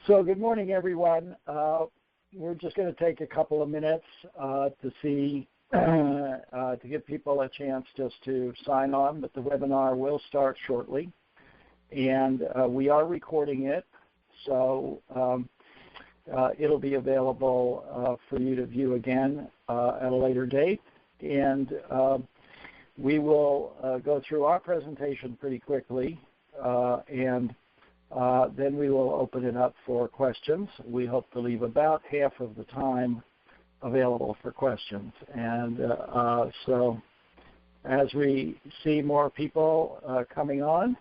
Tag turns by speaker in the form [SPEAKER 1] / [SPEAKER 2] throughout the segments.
[SPEAKER 1] So good morning, everyone. We're just going to take a couple of minutes to give people a chance just to sign on, but the webinar will start shortly. And we are recording it, so it'll be available for you to view again at a later date. And we will go through our presentation pretty quickly, and then we will open it up for questions. We hope to leave about half of the time available for questions. And so as we see more people coming on,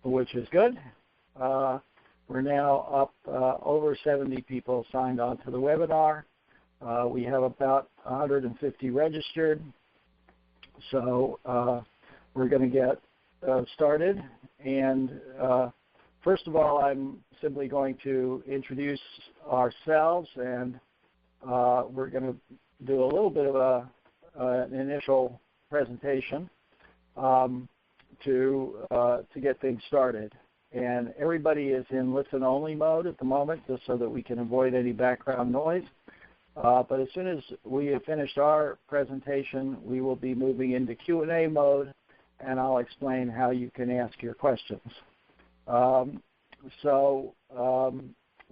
[SPEAKER 1] which is good, we're now up over 70 people signed on to the webinar. We have about 150 registered. So we're going to get started. And first of all, I'm simply going to introduce ourselves, and we're going to do a little bit of an initial presentation to get things started. And everybody is in listen-only mode at the moment, just so that we can avoid any background noise. But as soon as we have finished our presentation, we will be moving into Q&A mode, and I'll explain how you can ask your questions.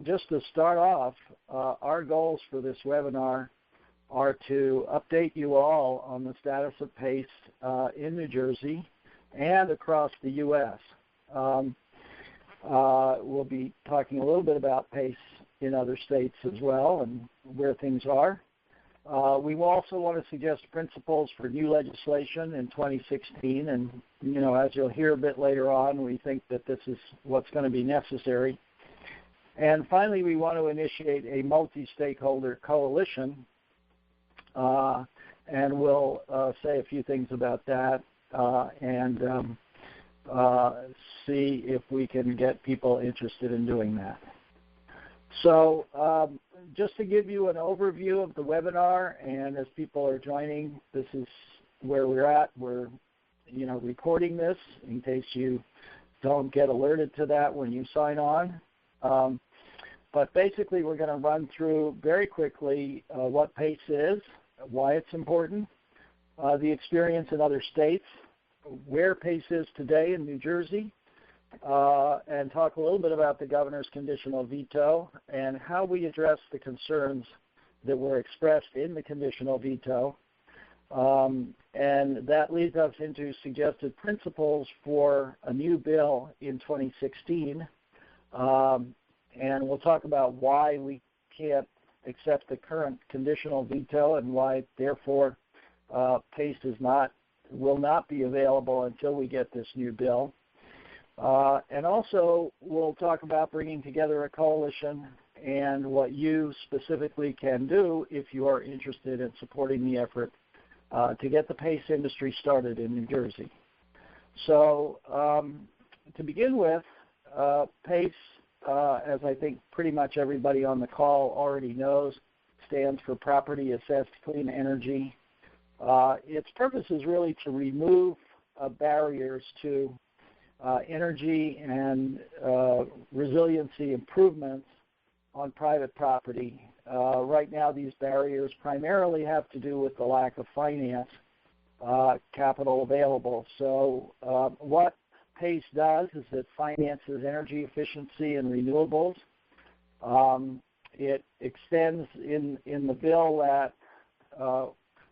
[SPEAKER 1] Just to start off, our goals for this webinar are to update you all on the status of PACE in New Jersey and across the U.S. We'll be talking a little bit about PACE in other states as well and where things are. We will also want to suggest principles for new legislation in 2016, and as you'll hear a bit later on, we think that this is what's going to be necessary. And finally, we want to initiate a multi-stakeholder coalition, and we'll say a few things about that and see if we can get people interested in doing that. So just to give you an overview of the webinar, and as people are joining, this is where we're at. We're recording this in case you don't get alerted to that when you sign on. But basically, we're going to run through very quickly what PACE is, why it's important, the experience in other states, where PACE is today in New Jersey, and talk a little bit about the governor's conditional veto and how we address the concerns that were expressed in the conditional veto. And that leads us into suggested principles for a new bill in 2016. And we'll talk about why we can't accept the current conditional veto and why, therefore, PACE will not be available until we get this new bill. And also, we'll talk about bringing together a coalition and what you specifically can do if you are interested in supporting the effort to get the PACE industry started in New Jersey. So to begin with, PACE, as I think pretty much everybody on the call already knows, stands for Property Assessed Clean Energy. Its purpose is really to remove barriers to energy and resiliency improvements on private property. Right now, these barriers primarily have to do with the lack of finance capital available. So what PACE does is it finances energy efficiency and renewables. It extends in the bill that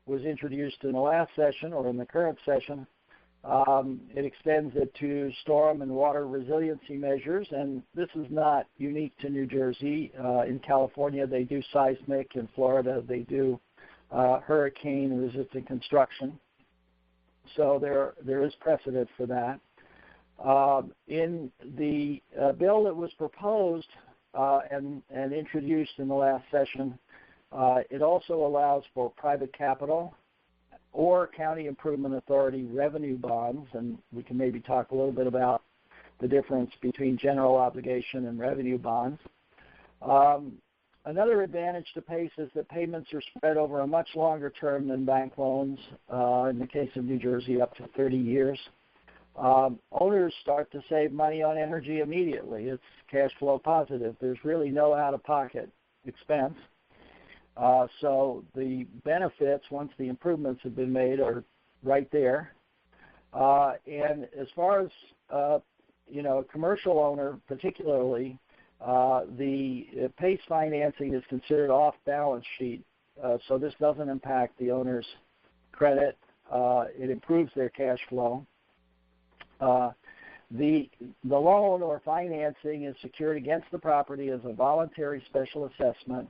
[SPEAKER 1] was introduced in the last session or in the current session. It extends it to storm and water resiliency measures, and this is not unique to New Jersey. In California, they do seismic. In Florida, they do hurricane-resistant construction. So there is precedent for that. In the bill that was proposed and introduced in the last session, it also allows for private capital or County Improvement Authority revenue bonds, and we can maybe talk a little bit about the difference between general obligation and revenue bonds. Another advantage to PACE is that payments are spread over a much longer term than bank loans, in the case of New Jersey, up to 30 years. owners start to save money on energy immediately. It's cash flow positive. There's really no out-of-pocket expense. So the benefits, once the improvements have been made, are right there. And as far as a commercial owner, particularly, the PACE financing is considered off balance sheet, so this doesn't impact the owner's credit. It improves their cash flow. The loan or financing is secured against the property as a voluntary special assessment,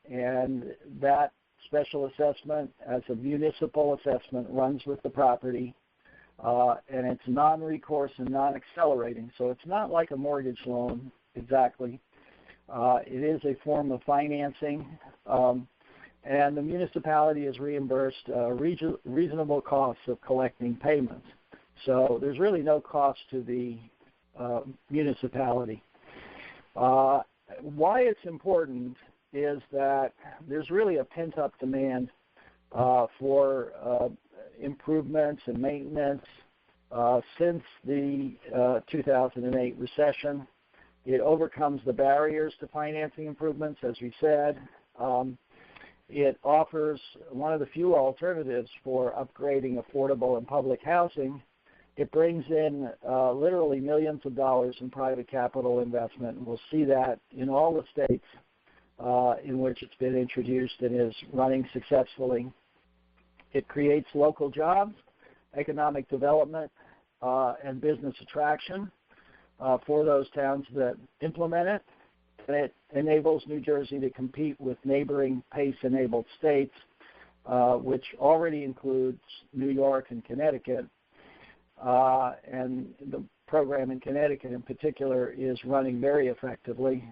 [SPEAKER 1] and that special assessment as a municipal assessment runs with the property, and it's non-recourse and non-accelerating, so it's not like a mortgage loan exactly. It is a form of financing, and the municipality is reimbursed reasonable costs of collecting payments. So there's really no cost to the municipality. Why it's important is that there's really a pent-up demand for improvements and maintenance since the 2008 recession. It overcomes the barriers to financing improvements, as we said. It offers one of the few alternatives for upgrading affordable and public housing. It brings in literally millions of dollars in private capital investment, and we'll see that in all the states in which it's been introduced and is running successfully. It creates local jobs, economic development, and business attraction for those towns that implement it. And it enables New Jersey to compete with neighboring PACE-enabled states, which already includes New York and Connecticut. And the program in Connecticut in particular is running very effectively.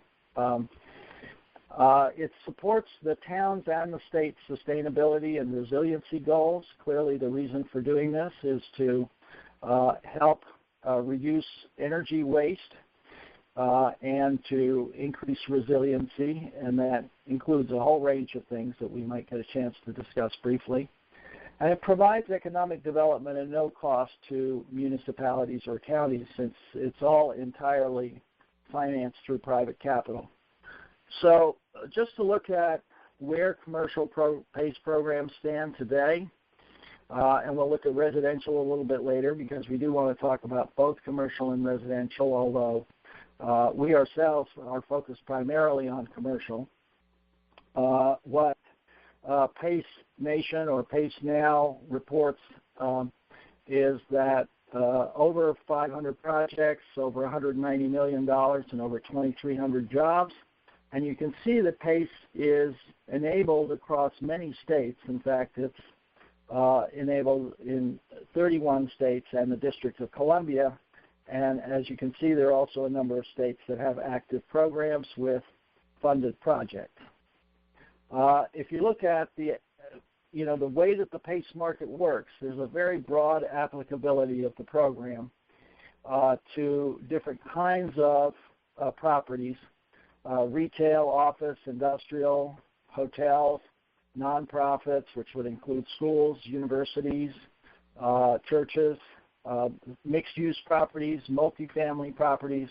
[SPEAKER 1] It supports the towns and the state's sustainability and resiliency goals. Clearly the reason for doing this is to help reduce energy waste and to increase resiliency, and that includes a whole range of things that we might get a chance to discuss briefly. And it provides economic development at no cost to municipalities or counties, since it's all entirely financed through private capital. So just to look at where commercial PACE programs stand today, and we'll look at residential a little bit later because we do want to talk about both commercial and residential, although we ourselves are focused primarily on commercial. What PACE Nation or PACE Now reports is that over 500 projects, over $190 million, and over 2,300 jobs. And you can see that PACE is enabled across many states. In fact, it's enabled in 31 states and the District of Columbia. And as you can see, there are also a number of states that have active programs with funded projects. If you look at the way that the PACE market works, there's a very broad applicability of the program to different kinds of properties, retail, office, industrial, hotels, nonprofits, which would include schools, universities, churches, mixed-use properties, multifamily properties,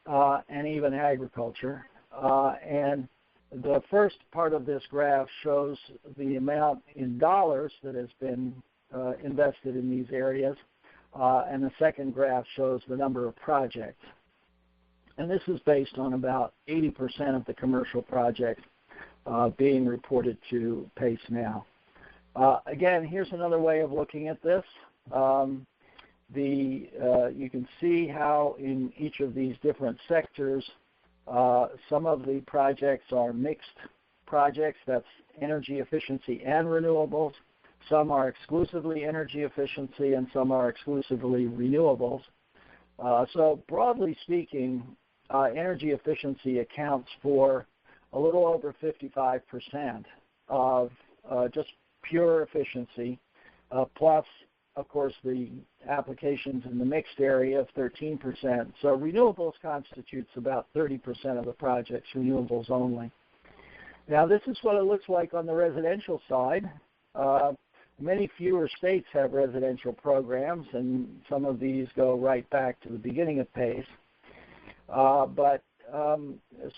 [SPEAKER 1] and even agriculture. And the first part of this graph shows the amount in dollars that has been invested in these areas, and the second graph shows the number of projects. And this is based on about 80% of the commercial projects being reported to PACE Now. Again, here's another way of looking at this. You can see how in each of these different sectors, some of the projects are mixed projects, that's energy efficiency and renewables. Some are exclusively energy efficiency and some are exclusively renewables. So broadly speaking, energy efficiency accounts for a little over 55% of just pure efficiency, plus, of course, the applications in the mixed area of 13%. So renewables constitutes about 30% of the projects, renewables only. Now, this is what it looks like on the residential side. Many fewer states have residential programs, and some of these go right back to the beginning of PACE. But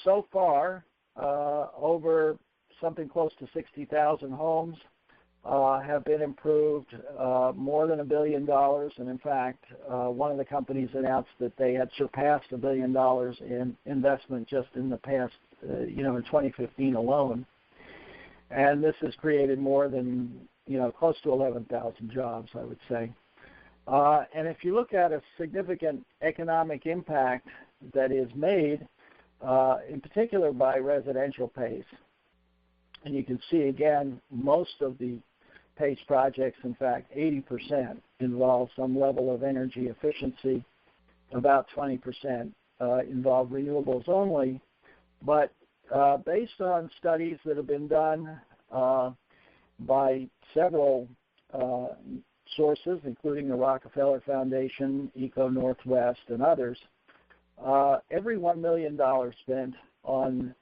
[SPEAKER 1] so far, over something close to 60,000 homes have been improved, more than $1 billion. And in fact, one of the companies announced that they had surpassed $1 billion in investment just in the past, in 2015 alone. And this has created more than, close to 11,000 jobs, I would say. And if you look at a significant economic impact that is made, in particular by residential PACE, and you can see again, most of the PACE projects, in fact, 80% involve some level of energy efficiency, about 20% involve renewables only. But based on studies that have been done by several sources, including the Rockefeller Foundation, Eco Northwest, and others, every $1 million spent on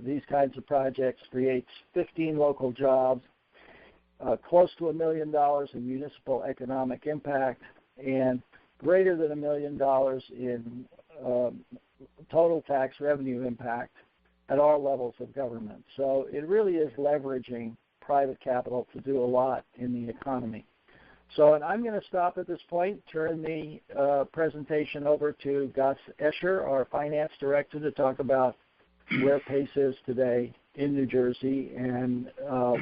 [SPEAKER 1] these kinds of projects creates 15 local jobs, close to $1 million in municipal economic impact, and greater than $1 million in total tax revenue impact at all levels of government. So it really is leveraging private capital to do a lot in the economy. So and I'm going to stop at this point, turn the presentation over to Gus Escher, our finance director, to talk about where PACE is today in New Jersey and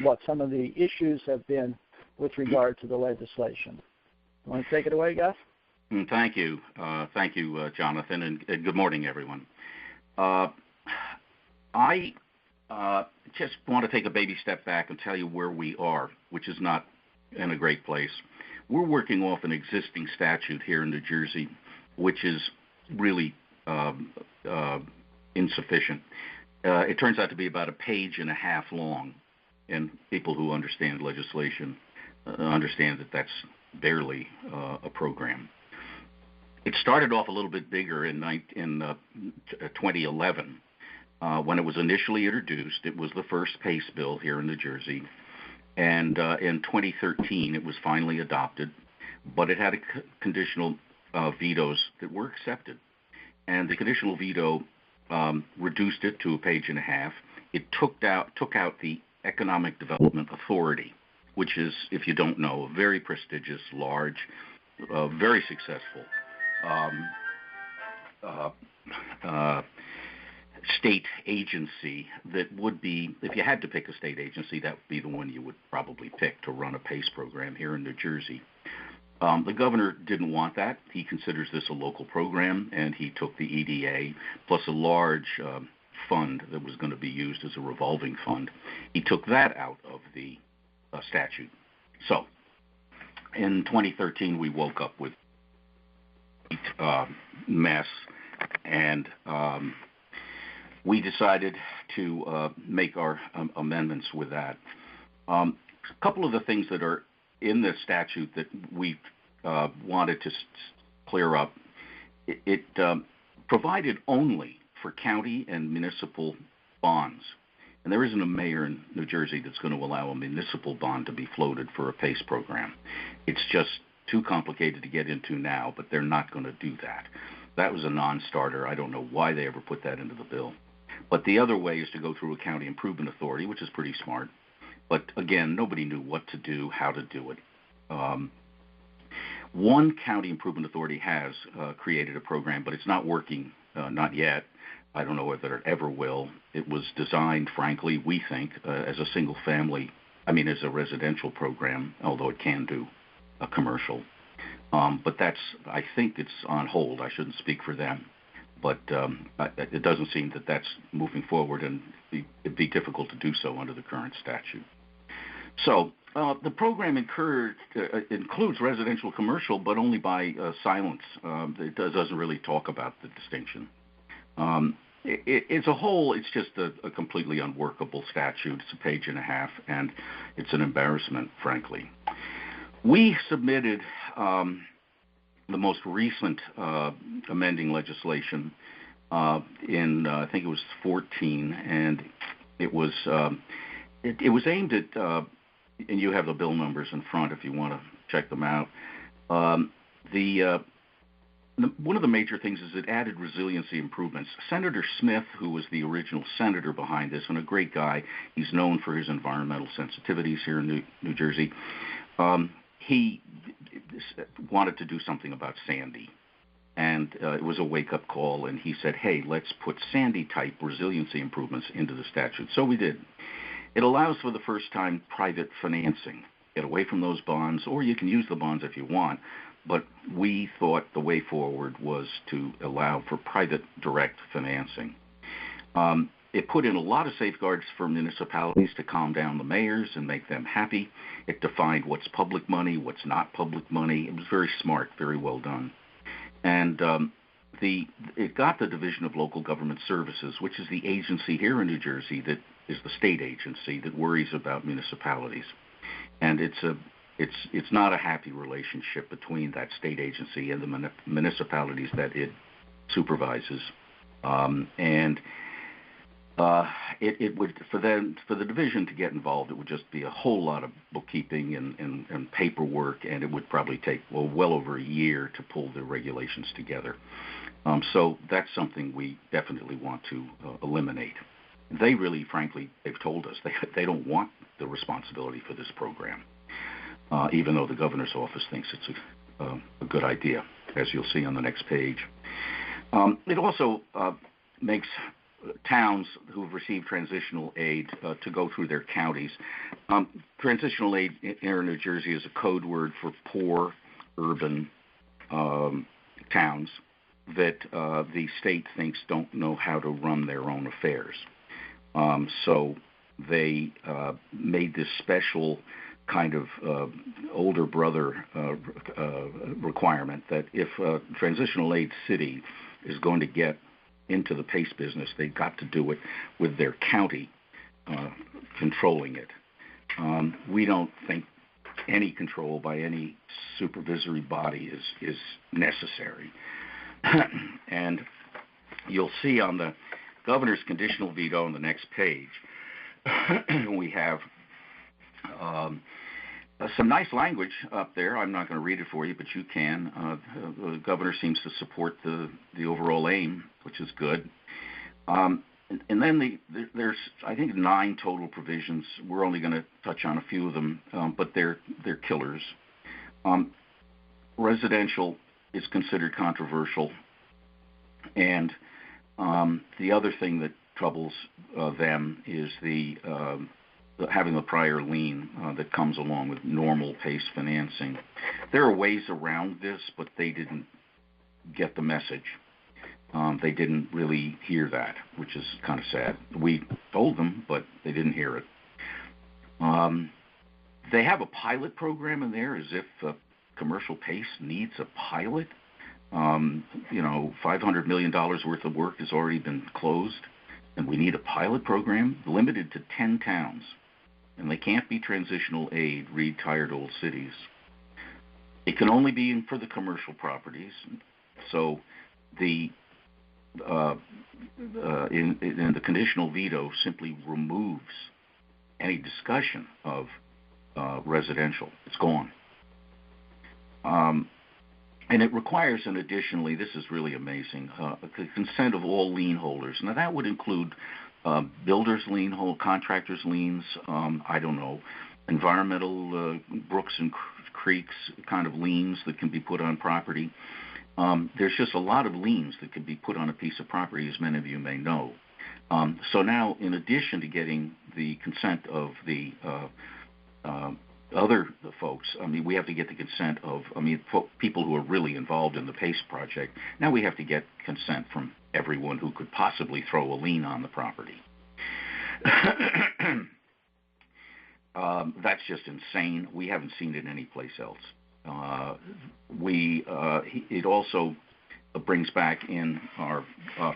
[SPEAKER 1] what some of the issues have been with regard to the legislation. You want to take it away, Gus?
[SPEAKER 2] Thank you. Thank you, Jonathan, and good morning, everyone. I just want to take a baby step back and tell you where we are, which is not in a great place. We're working off an existing statute here in New Jersey, which is really insufficient. It turns out to be about 1.5 pages long, and people who understand legislation understand that that's barely a program. It started off a little bit bigger in 2011. When it was initially introduced, it was the first PACE bill here in New Jersey, and in 2013 it was finally adopted, but it had conditional vetoes that were accepted, and the conditional veto reduced it to 1.5 pages. It took out the Economic Development Authority, which is, if you don't know, a very prestigious, large, very successful state agency that would be, if you had to pick a state agency, that would be the one you would probably pick to run a PACE program here in New Jersey. The governor didn't want that. He considers this a local program, and he took the EDA plus a large fund that was going to be used as a revolving fund. He took that out of the statute. So in 2013, we woke up with mess, and we decided to make our amendments with that. A couple of the things that are in the statute that we wanted to clear up, it provided only for county and municipal bonds. And there isn't a mayor in New Jersey that's going to allow a municipal bond to be floated for a PACE program. It's just too complicated to get into now, but they're not going to do that. That was a non-starter. I don't know why they ever put that into the bill. But the other way is to go through a county improvement authority, which is pretty smart. But again, nobody knew what to do, how to do it. One county improvement authority has created a program, but it's not working, not yet. I don't know whether it ever will. It was designed, frankly, we think, as a single family, as a residential program, although it can do a commercial. But I think it's on hold. I shouldn't speak for them. But it doesn't seem that that's moving forward, and it'd be difficult to do so under the current statute. So the program includes residential commercial, but only by silence. It doesn't really talk about the distinction. As a whole, it's just a completely unworkable statute. It's 1.5 pages, and it's an embarrassment, frankly. We submitted the most recent amending legislation in I think it was 2014, and it was aimed at and you have the bill numbers in front if you want to check them out. One of the major things is it added resiliency improvements. Senator Smith, who was the original senator behind this, and a great guy, he's known for his environmental sensitivities here in New Jersey, he wanted to do something about Sandy. And it was a wake-up call, and he said, hey, let's put Sandy-type resiliency improvements into the statute. So we did. It allows for the first time private financing. Get away from those bonds, or you can use the bonds if you want, but we thought the way forward was to allow for private direct financing. It put in a lot of safeguards for municipalities to calm down the mayors and make them happy. It defined what's public money, what's not public money. It was very smart, very well done. And it got the Division of Local Government Services, which is the agency here in New Jersey that is the state agency that worries about municipalities. And it's not a happy relationship between that state agency and the municipalities that it supervises. It would, for the division to get involved, it would just be a whole lot of bookkeeping and paperwork, and it would probably take well over a year to pull the regulations together. So that's something we definitely want to eliminate. They really, frankly, they've told us they don't want the responsibility for this program, even though the governor's office thinks it's a good idea, as you'll see on the next page. It also makes towns who've received transitional aid to go through their counties. Transitional aid here in New Jersey is a code word for poor urban towns that the state thinks don't know how to run their own affairs. So they made this special kind of older brother requirement that if a transitional aid city is going to get into the PACE business, they've got to do it with their county controlling it. We don't think any control by any supervisory body is necessary. And you'll see on the governor's conditional veto on the next page, we have some nice language up there. I'm not going to read it for you, but you can. The governor seems to support the overall aim, which is good. And then there's, I think, 9 total provisions. We're only going to touch on a few of them, but they're killers. Residential is considered controversial, and the other thing that troubles them is having a prior lien that comes along with normal PACE financing. There are ways around this, but they didn't get the message. They didn't really hear that, which is kind of sad. We told them, but they didn't hear it. They have a pilot program in there as if commercial PACE needs a pilot. $500 million worth of work has already been closed, and we need a pilot program limited to 10 towns. And they can't be transitional aid, read tired old cities. It can only be for the commercial properties. So in the conditional veto simply removes any discussion of residential. It's gone. And it requires, and additionally, this is really amazing, the consent of all lien holders. Now, that would include builders' lien, contractors' liens, environmental brooks and creeks kind of liens that can be put on property. There's just a lot of liens that can be put on a piece of property, as many of you may know. So now, in addition to getting the consent of the other folks, we have to get the consent of, people who are really involved in the PACE project. Now we have to get consent from everyone who could possibly throw a lien on the property. That's just insane. We haven't seen it anyplace else. It also brings back in our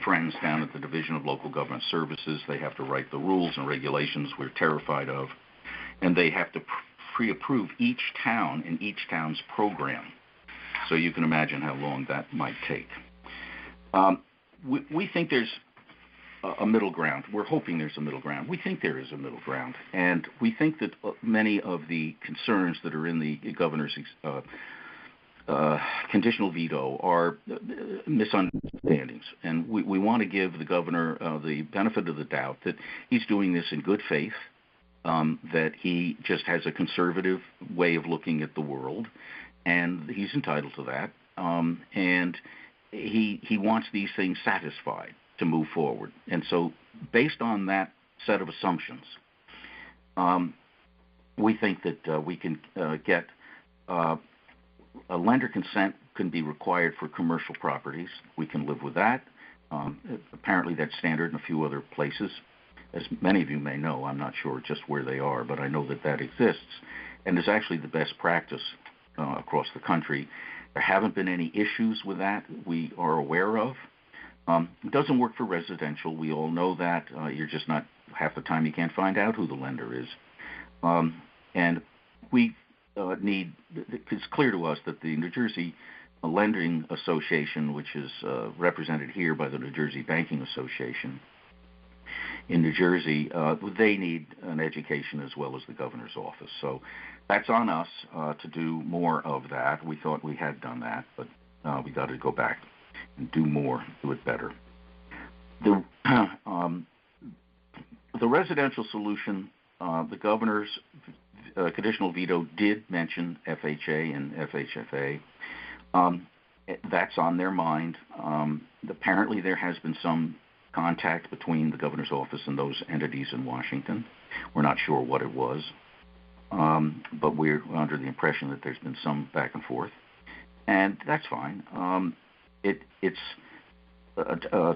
[SPEAKER 2] friends down at the Division of Local Government Services. They have to write the rules and regulations we're terrified of, and they have to pre-approve each town and each town's program. So you can imagine how long that might take. We think there's a middle ground. We're hoping there's a middle ground. We think there is a middle ground, and we think that many of the concerns that are in the governor's conditional veto are misunderstandings, and we want to give the governor the benefit of the doubt that he's doing this in good faith, that he just has a conservative way of looking at the world, and he's entitled to that, and he wants these things satisfied to move forward. And so based on that set of assumptions, we think that we can get a lender consent can be required for commercial properties. We can live with that. Apparently that's standard in a few other places. As many of you may know, I'm not sure just where they are, but I know that that exists and is actually the best practice across the country. There haven't been any issues with that we are aware of. It doesn't work for residential. We all know that. You're just not, half the time you can't find out who the lender is. And we it's clear to us that the New Jersey Lending Association, which is represented here by the New Jersey Banking Association in New Jersey, they need an education as well as the governor's office. So that's on us to do more of that. We thought we had done that, but we got to go back and do more, do it better. The residential solution, the governor's conditional veto did mention FHA and FHFA. That's on their mind. Apparently there has been some contact between the governor's office and those entities in Washington. We're not sure what it was, but we're under the impression that there's been some back and forth, and that's fine. It's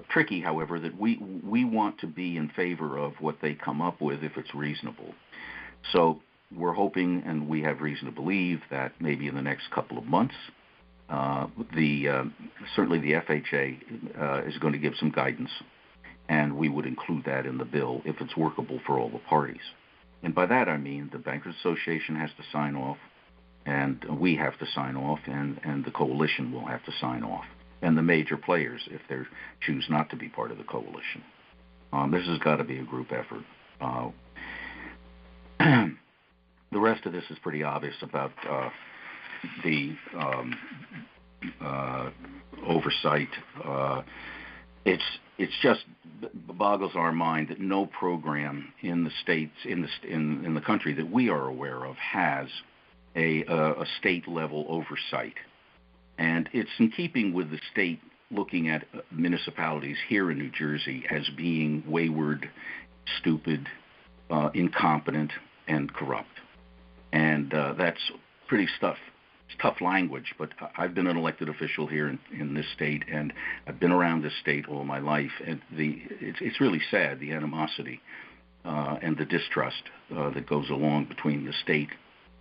[SPEAKER 2] tricky, however, that we want to be in favor of what they come up with if it's reasonable. So we're hoping, and we have reason to believe, that maybe in the next couple of months, certainly the FHA is going to give some guidance, and we would include that in the bill if it's workable for all the parties. And by that I mean the Bankers Association has to sign off, and we have to sign off, and the coalition will have to sign off, and the major players if they choose not to be part of the coalition. This has got to be a group effort. The rest of this is pretty obvious about the oversight. It's just boggles our mind that no program in the states in the country that we are aware of has a state level oversight, and it's in keeping with the state looking at municipalities here in New Jersey as being wayward, stupid, incompetent, and corrupt. And that's pretty tough language, but I've been an elected official here in this state, and I've been around this state all my life, and it's really sad, the animosity and the distrust that goes along between the state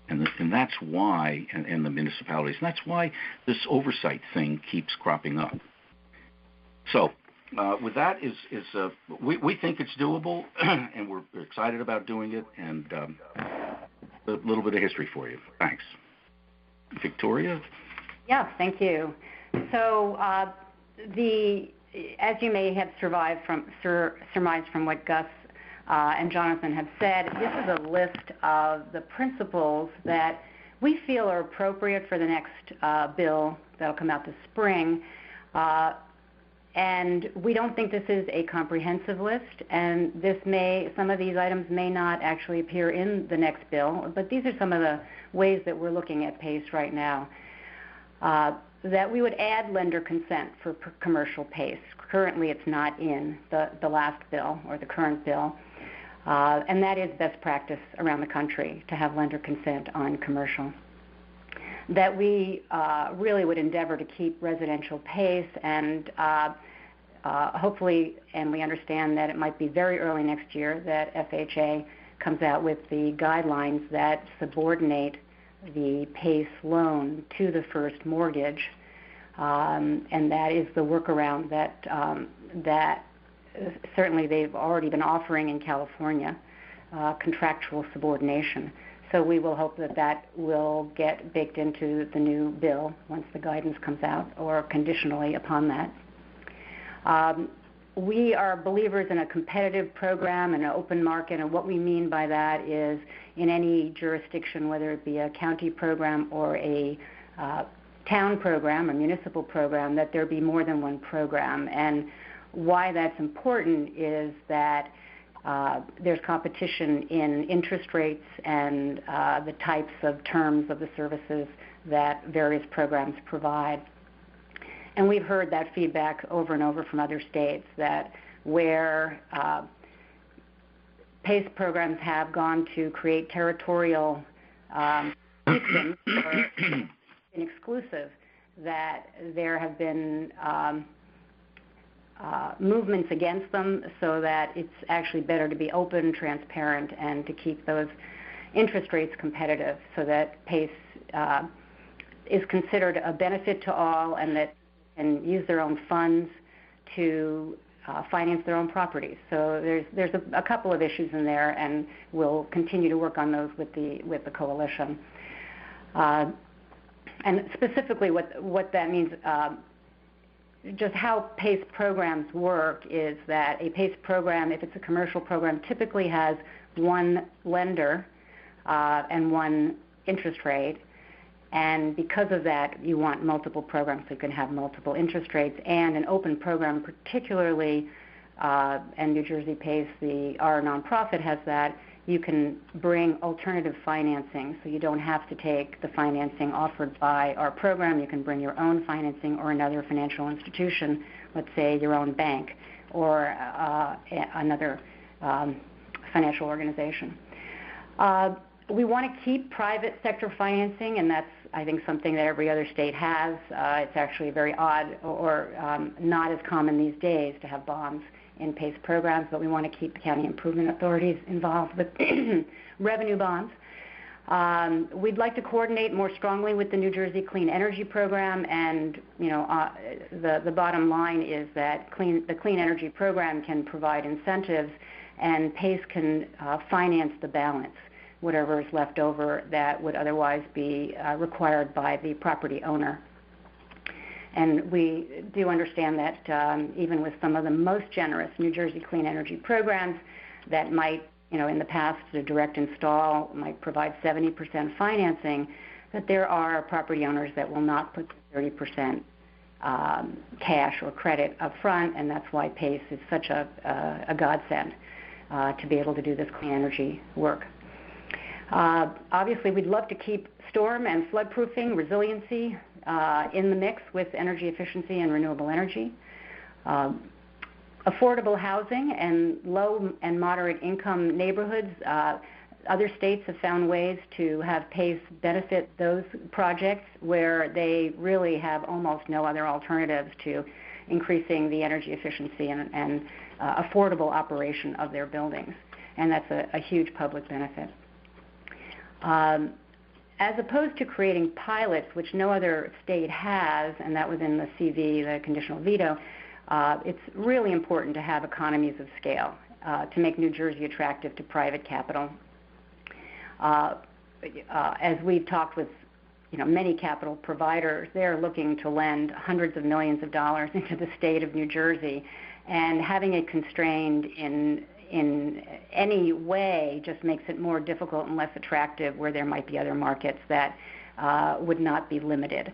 [SPEAKER 2] and that's why, and the municipalities, and that's why this oversight thing keeps cropping up. So with that, we think it's doable, and we're excited about doing it, and a little bit of history for you. Thanks. Victoria?
[SPEAKER 3] Yeah, thank you. So as you may have surmised from what Gus and Jonathan have said, this is a list of the principles that we feel are appropriate for the next bill that will come out this spring. And we don't think this is a comprehensive list, and some of these items may not actually appear in the next bill, but these are some of the ways that we're looking at PACE right now. That we would add lender consent for commercial PACE. Currently it's not in the last bill or the current bill, and that is best practice around the country to have lender consent on commercial. That we really would endeavor to keep residential PACE, and hopefully, and we understand that it might be very early next year that FHA comes out with the guidelines that subordinate the PACE loan to the first mortgage, and that is the workaround that certainly they've already been offering in California, contractual subordination. So we will hope that will get baked into the new bill once the guidance comes out, or conditionally upon that. We are believers in a competitive program and an open market, and what we mean by that is in any jurisdiction, whether it be a county program or a town program or municipal program, that there be more than one program. And why that's important is that there's competition in interest rates and the types of terms of the services that various programs provide. And we've heard that feedback over and over from other states, that where PACE programs have gone to create territorial systems or exclusive, that there have been movements against them, so that it's actually better to be open, transparent, and to keep those interest rates competitive, so that PACE is considered a benefit to all, and that can use their own funds to finance their own properties. So there's a couple of issues in there, and we'll continue to work on those with the coalition. And specifically, what that means, just how PACE programs work is that a PACE program, if it's a commercial program, typically has one lender and one interest rate. And because of that, you want multiple programs so you can have multiple interest rates. And an open program, particularly, and New Jersey PACE, our nonprofit, has that, you can bring alternative financing. So you don't have to take the financing offered by our program. You can bring your own financing or another financial institution, let's say your own bank or another financial organization. We want to keep private sector financing, and that's, I think, something that every other state has. It's actually very odd or not as common these days to have bonds in PACE programs, but we want to keep the county improvement authorities involved with revenue bonds. We'd like to coordinate more strongly with the New Jersey Clean Energy Program, and the bottom line is that the Clean Energy Program can provide incentives, and PACE can finance the balance, whatever is left over that would otherwise be required by the property owner. And we do understand that even with some of the most generous New Jersey Clean Energy programs that might, in the past, the direct install might provide 70% financing, that there are property owners that will not put 30% cash or credit up front, and that's why PACE is such a godsend to be able to do this clean energy work. Obviously, we'd love to keep storm and flood-proofing, resiliency in the mix with energy efficiency and renewable energy. Affordable housing and low and moderate income neighborhoods. Other states have found ways to have PACE benefit those projects where they really have almost no other alternatives to increasing the energy efficiency and affordable operation of their buildings. And that's a huge public benefit. As opposed to creating pilots, which no other state has, and that was in the CV, the conditional veto, it's really important to have economies of scale to make New Jersey attractive to private capital. As we've talked with many capital providers, they're looking to lend hundreds of millions of dollars into the state of New Jersey, and having it constrained in any way just makes it more difficult and less attractive where there might be other markets that would not be limited.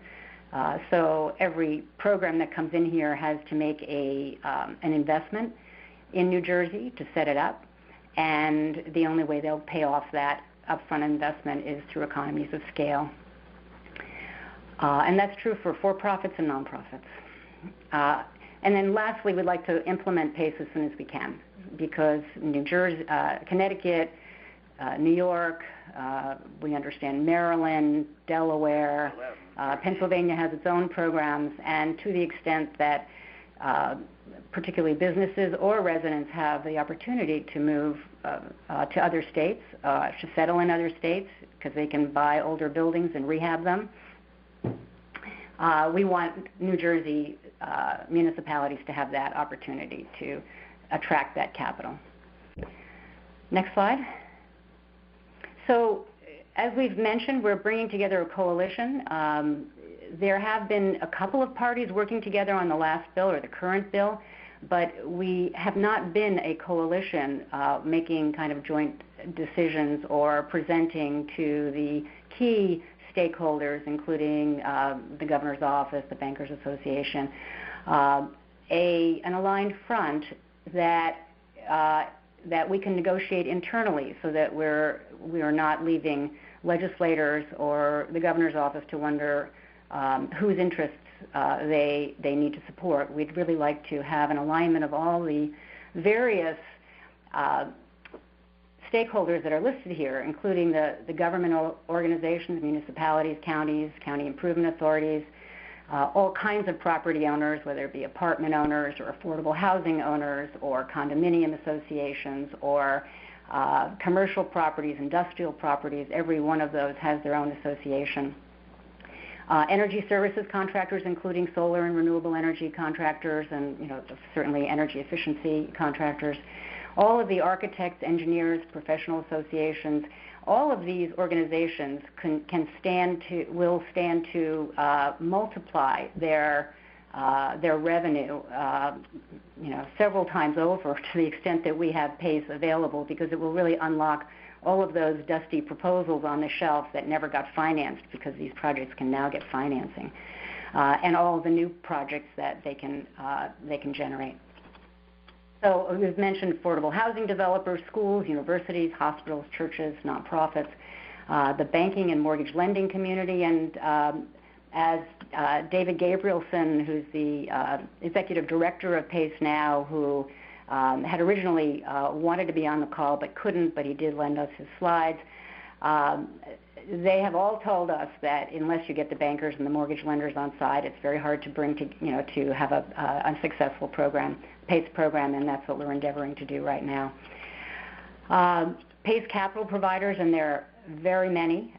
[SPEAKER 3] So every program that comes in here has to make an investment in New Jersey to set it up, and the only way they'll pay off that upfront investment is through economies of scale. And that's true for for-profits and nonprofits. And then lastly, we'd like to implement PACE as soon as we can, because New Jersey, Connecticut, New York, we understand Maryland, Delaware, Pennsylvania has its own programs, and to the extent that particularly businesses or residents have the opportunity to move to other states, to settle in other states because they can buy older buildings and rehab them, we want New Jersey municipalities to have that opportunity to attract that capital. Next slide. So as we've mentioned, we're bringing together a coalition. There have been a couple of parties working together on the last bill or the current bill. but we have not been a coalition making kind of joint decisions or presenting to the key stakeholders, including the Governor's Office, the Bankers Association, an aligned front that we can negotiate internally, so that we are not leaving legislators or the Governor's Office to wonder whose interests they need to support. We'd really like to have an alignment of all the various stakeholders that are listed here, including the government organizations, municipalities, counties, county improvement authorities, all kinds of property owners, whether it be apartment owners or affordable housing owners or condominium associations or commercial properties, industrial properties. Every one of those has their own association. Energy services contractors, including solar and renewable energy contractors, and certainly energy efficiency contractors. All of the architects, engineers, professional associations, all of these organizations will stand to multiply their revenue, several times over, to the extent that we have PACE available, because it will really unlock all of those dusty proposals on the shelf that never got financed, because these projects can now get financing, and all of the new projects that they can generate. So we've mentioned affordable housing developers, schools, universities, hospitals, churches, nonprofits, the banking and mortgage lending community, and as David Gabrielson, who's the executive director of PACE now, who had originally wanted to be on the call but couldn't, but he did lend us his slides. They have all told us that unless you get the bankers and the mortgage lenders on side, it's very hard to bring to have a successful program, PACE program, and that's what we're endeavoring to do right now. PACE capital providers, and there are very many.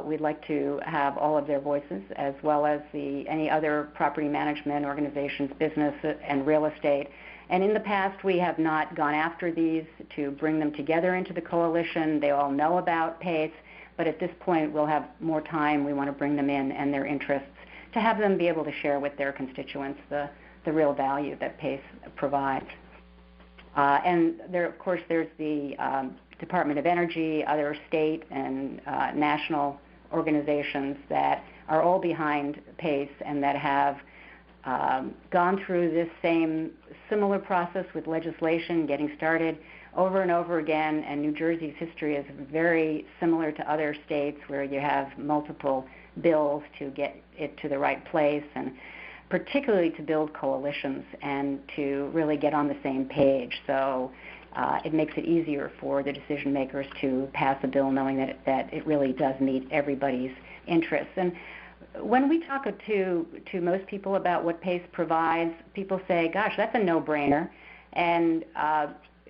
[SPEAKER 3] We'd like to have all of their voices, as well as any other property management organizations, business and real estate. And in the past, we have not gone after these to bring them together into the coalition. They all know about PACE, but at this point, we'll have more time. We want to bring them in and their interests to have them be able to share with their constituents the real value that PACE provides. And there, of course, there's the Department of Energy, other state and national organizations that are all behind PACE and that have gone through this similar process with legislation getting started over and over again, and New Jersey's history is very similar to other states where you have multiple bills to get it to the right place, and particularly to build coalitions and to really get on the same page. So it makes it easier for the decision makers to pass a bill knowing that it really does meet everybody's interests. And when we talk to most people about what PACE provides, people say, gosh, that's a no-brainer. And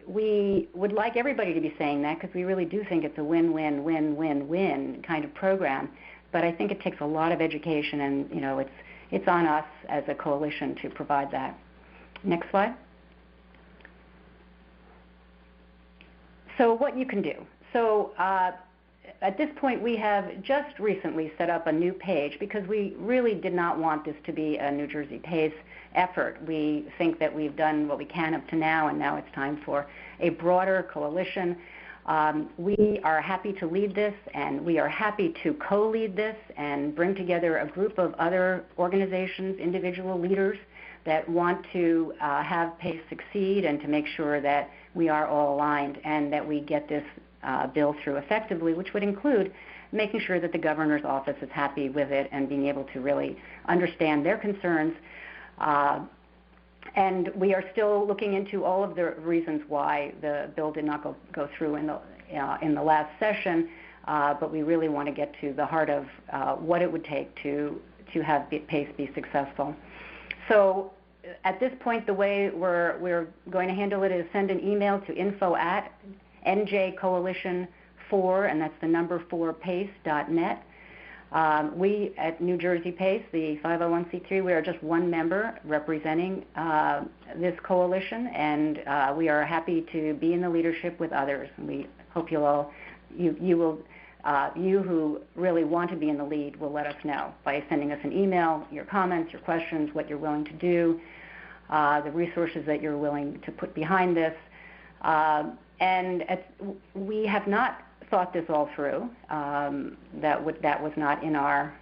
[SPEAKER 3] we would like everybody to be saying that, because we really do think it's a win-win, win-win-win kind of program. But I think it takes a lot of education, and it's on us as a coalition to provide that. Next slide. So what you can do. So at this point, we have just recently set up a new page, because we really did not want this to be a New Jersey PACE effort. We think that we've done what we can up to now, and now it's time for a broader coalition. We are happy to lead this, and we are happy to co-lead this and bring together a group of other organizations, individual leaders that want to have PACE succeed, and to make sure that we are all aligned and that we get this bill through effectively, which would include making sure that the governor's office is happy with it and being able to really understand their concerns. And we are still looking into all of the reasons why the bill did not go through in the last session, but we really want to get to the heart of what it would take to have PACE be successful. So at this point, the way we're going to handle it is send an email to info@NJCoalition4, and that's the number 4PACE.net. We at New Jersey PACE, the 501c3, we are just one member representing this coalition, and we are happy to be in the leadership with others. And we hope you who really want to be in the lead will let us know by sending us an email, your comments, your questions, what you're willing to do. the resources that you're willing to put behind this. We have not thought this all through. That was not in our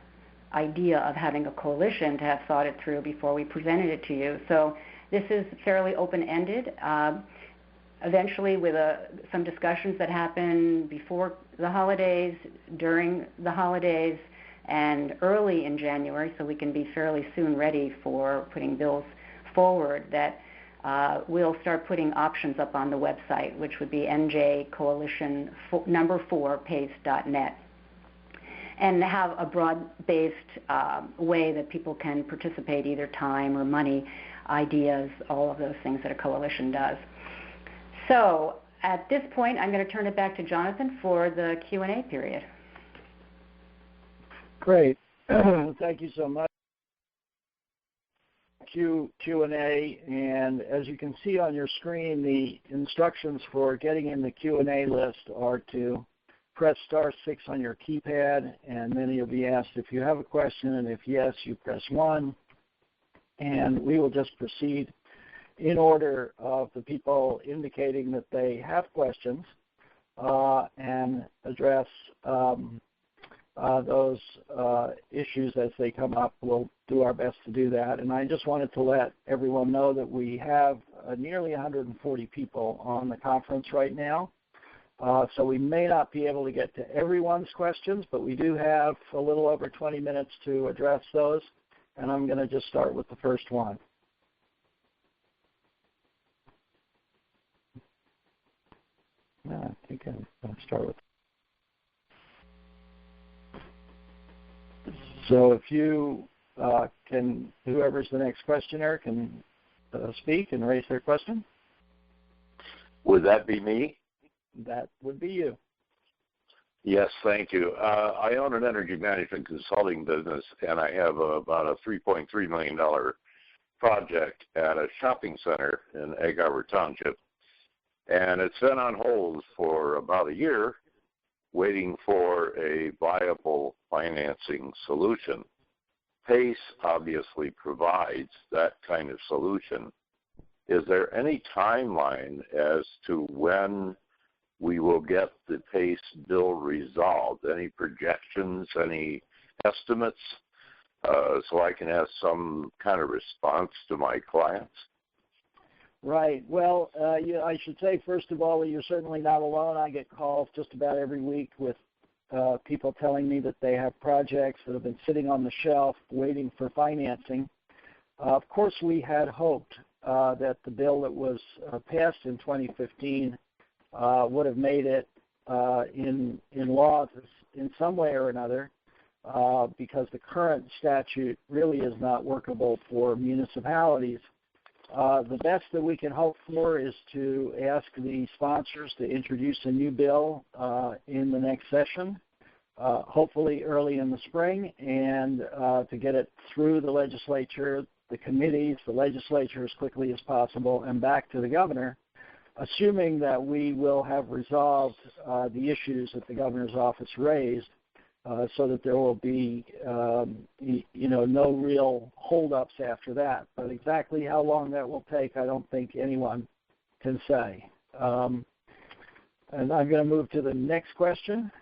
[SPEAKER 3] idea of having a coalition to have thought it through before we presented it to you. So this is fairly open-ended. Eventually, with some discussions that happen before the holidays, during the holidays, and early in January, so we can be fairly soon ready for putting bills forward, that we'll start putting options up on the website, which would be NJCoalition4PACE15Dec2015, and have a broad-based way that people can participate, either time or money, ideas, all of those things that a coalition does. So at this point, I'm going to turn it back to Jonathan for the Q&A period.
[SPEAKER 1] Great. Thank you so much. Q&A, and as you can see on your screen, the instructions for getting in the Q&A list are to press *6 on your keypad, and then you'll be asked if you have a question, and if yes, you press 1, and we will just proceed in order of the people indicating that they have questions and address those issues as they come up. We'll do our best to do that. And I just wanted to let everyone know that we have nearly 140 people on the conference right now. So we may not be able to get to everyone's questions, but we do have a little over 20 minutes to address those. And I'm going to just start with the first one. I think I'm going to start with. So if you whoever's the next questioner can speak and raise their question.
[SPEAKER 4] Would that be me?
[SPEAKER 1] That would be you.
[SPEAKER 4] Yes, thank you. I own an energy management consulting business, and I have about a $3.3 million project at a shopping center in Egg Harbor Township. And it's been on hold for about a year, waiting for a viable financing solution. PACE obviously provides that kind of solution. Is there any timeline as to when we will get the PACE bill resolved? Any projections, any estimates, so I can have some kind of response to my clients?
[SPEAKER 1] Right. Well, I should say, first of all, you're certainly not alone. I get calls just about every week with people telling me that they have projects that have been sitting on the shelf waiting for financing. Of course, we had hoped that the bill that was passed in 2015 would have made it in law in some way or another, because the current statute really is not workable for municipalities. The best that we can hope for is to ask the sponsors to introduce a new bill in the next session, hopefully early in the spring, and to get it through the legislature, the committees, the legislature as quickly as possible, and back to the governor, assuming that we will have resolved the issues that the governor's office raised, so that there will be, no real holdups after that. But exactly how long that will take, I don't think anyone can say. And I'm going to move to the next question.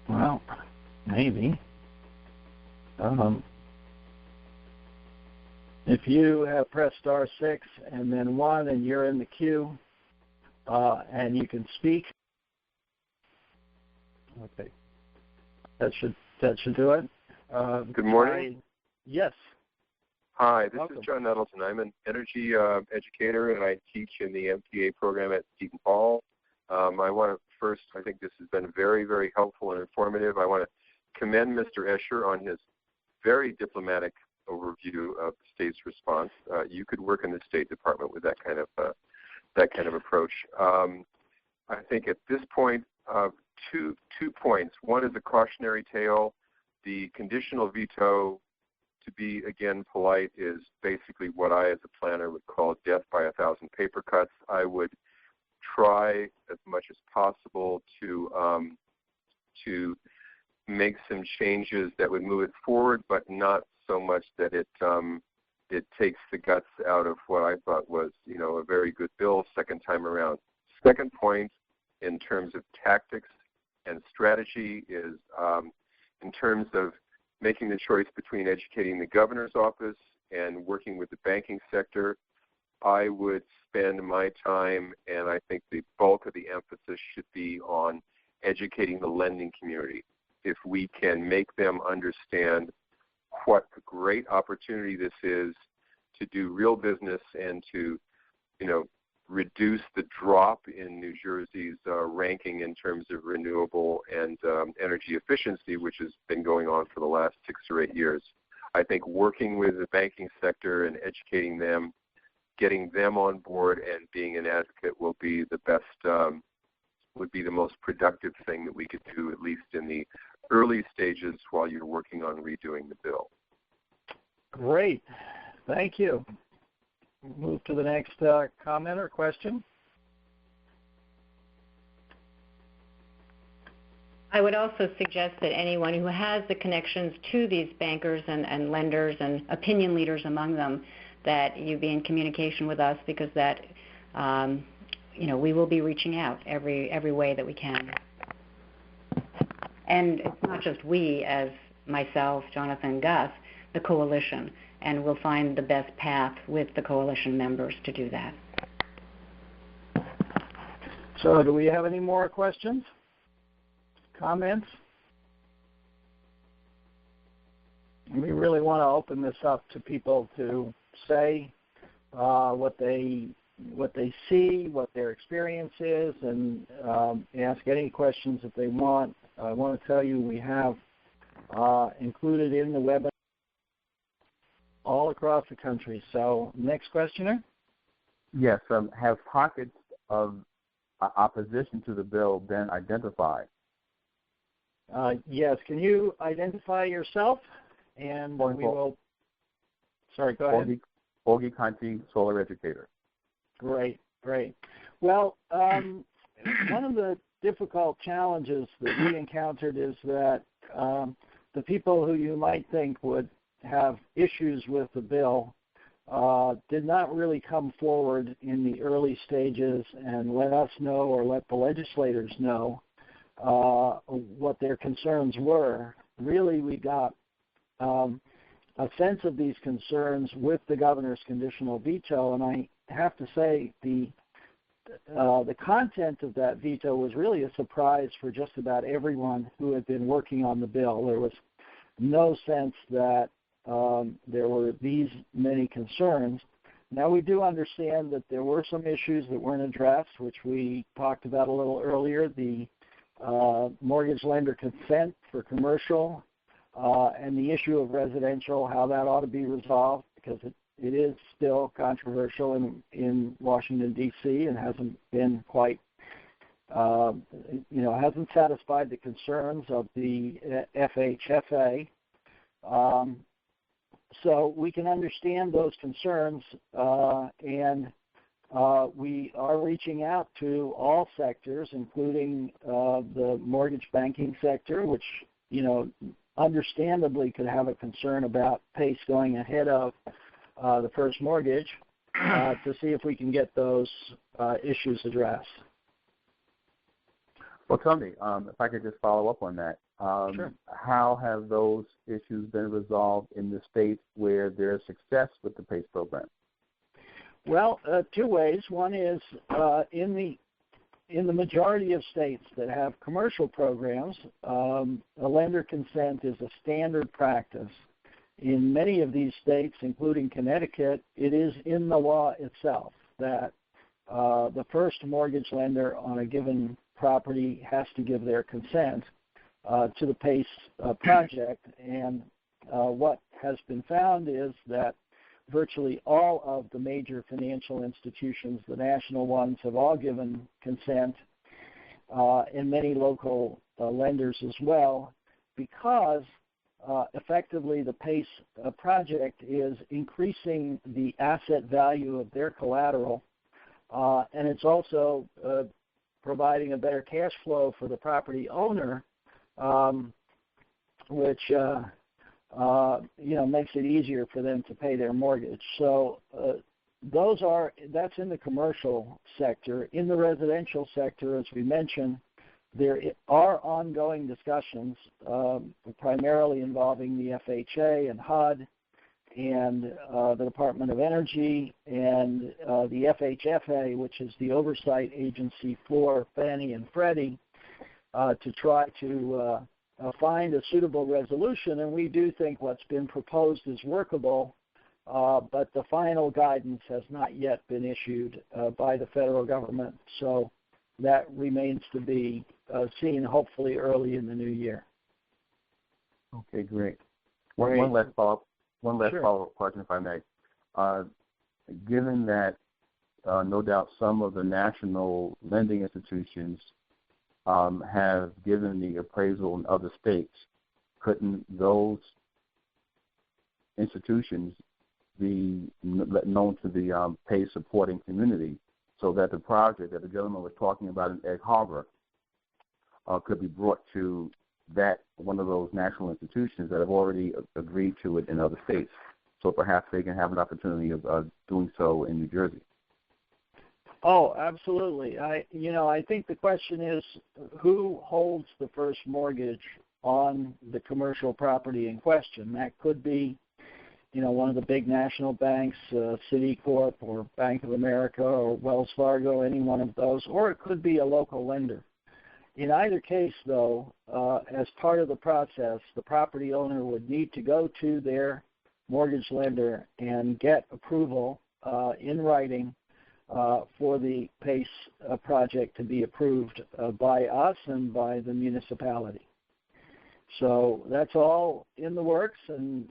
[SPEAKER 1] Well, maybe. If you have pressed *6 and then 1 and you're in the queue and you can speak, okay, that should do it.
[SPEAKER 5] Good morning.
[SPEAKER 1] Yes.
[SPEAKER 5] Hi, this
[SPEAKER 1] Welcome.
[SPEAKER 5] is John Nettleton. I'm an energy educator, and I teach in the MTA program at Seton Hall. I want to first, I think this has been very, very helpful and informative. I want to commend Mr. Escher on his very diplomatic overview of the state's response. You could work in the State Department with that kind of approach. I think at this point, two points. One is a cautionary tale. The conditional veto, to be again polite, is basically what I, as a planner, would call death by 1,000 paper cuts. I would try as much as possible to make some changes that would move it forward, but not so much that it takes the guts out of what I thought was, a very good bill second time around. Second point, in terms of tactics and strategy, is in terms of making the choice between educating the governor's office and working with the banking sector. I would spend my time, and I think the bulk of the emphasis should be on educating the lending community. If we can make them understand what a great opportunity this is to do real business and to, reduce the drop in New Jersey's ranking in terms of renewable and energy efficiency, which has been going on for the last 6 or 8 years. I think working with the banking sector and educating them, getting them on board and being an advocate will be the best, would be the most productive thing that we could do, at least in the early stages while you're working on redoing the bill.
[SPEAKER 1] Great. Thank you. We'll move to the next comment or question.
[SPEAKER 3] I would also suggest that anyone who has the connections to these bankers and lenders and opinion leaders among them, that you be in communication with us, because that, we will be reaching out every way that we can. And it's not just we, as myself, Jonathan, Gus, the coalition, and we'll find the best path with the coalition members to do that.
[SPEAKER 1] So do we have any more questions, comments? We really want to open this up to people to say what they see, what their experience is, and ask any questions that they want. I want to tell you we have included in the webinar all across the country. So next questioner.
[SPEAKER 6] Yes, have pockets of opposition to the bill been identified?
[SPEAKER 1] Yes, can you identify yourself? And we will, sorry, go ahead.
[SPEAKER 6] Ogie Conti, solar educator.
[SPEAKER 1] Great. Well, one of the difficult challenges that we encountered is that the people who you might think would have issues with the bill did not really come forward in the early stages and let us know or let the legislators know what their concerns were. Really, we got a sense of these concerns with the governor's conditional veto, and I have to say the content of that veto was really a surprise for just about everyone who had been working on the bill. There was no sense that there were these many concerns. Now, we do understand that there were some issues that weren't addressed, which we talked about a little earlier, the mortgage lender consent for commercial and the issue of residential, how that ought to be resolved, because it is still controversial in Washington, D.C., and hasn't been quite, hasn't satisfied the concerns of the FHFA. So we can understand those concerns, and we are reaching out to all sectors, including the mortgage banking sector, which, understandably could have a concern about PACE going ahead of the first mortgage, to see if we can get those issues addressed.
[SPEAKER 6] Well, tell me, if I could just follow up on that.
[SPEAKER 1] Sure.
[SPEAKER 6] How have those issues been resolved in the states where there is success with the PACE program?
[SPEAKER 1] Well, 2 ways. One is in the majority of states that have commercial programs, a lender consent is a standard practice. In many of these states, including Connecticut, it is in the law itself that the first mortgage lender on a given property has to give their consent to the PACE project. And what has been found is that virtually all of the major financial institutions, the national ones, have all given consent, and many local lenders as well, because effectively the PACE project is increasing the asset value of their collateral, and it's also providing a better cash flow for the property owner which makes it easier for them to pay their mortgage. So that's in the commercial sector. In the residential sector, as we mentioned, there are ongoing discussions, primarily involving the FHA and HUD and the Department of Energy and the FHFA, which is the oversight agency for Fannie and Freddie, to try to find a suitable resolution. And we do think what's been proposed is workable, but the final guidance has not yet been issued by the federal government. So that remains to be seen, hopefully early in the new year.
[SPEAKER 6] Okay, great. One last follow-up question, if I may. Given that no doubt some of the national lending institutions have given the appraisal in other states, couldn't those institutions be known to the PACE supporting community so that the project that the gentleman was talking about in Egg Harbor could be brought to one of those national institutions that have already agreed to it in other states? So perhaps they can have an opportunity of doing so in New Jersey.
[SPEAKER 1] Oh, absolutely. I think the question is who holds the first mortgage on the commercial property in question. That could be, one of the big national banks, Citicorp or Bank of America or Wells Fargo, any one of those, or it could be a local lender. In either case, though, as part of the process, the property owner would need to go to their mortgage lender and get approval in writing for the PACE project to be approved by us and by the municipality. So that's all in the works, and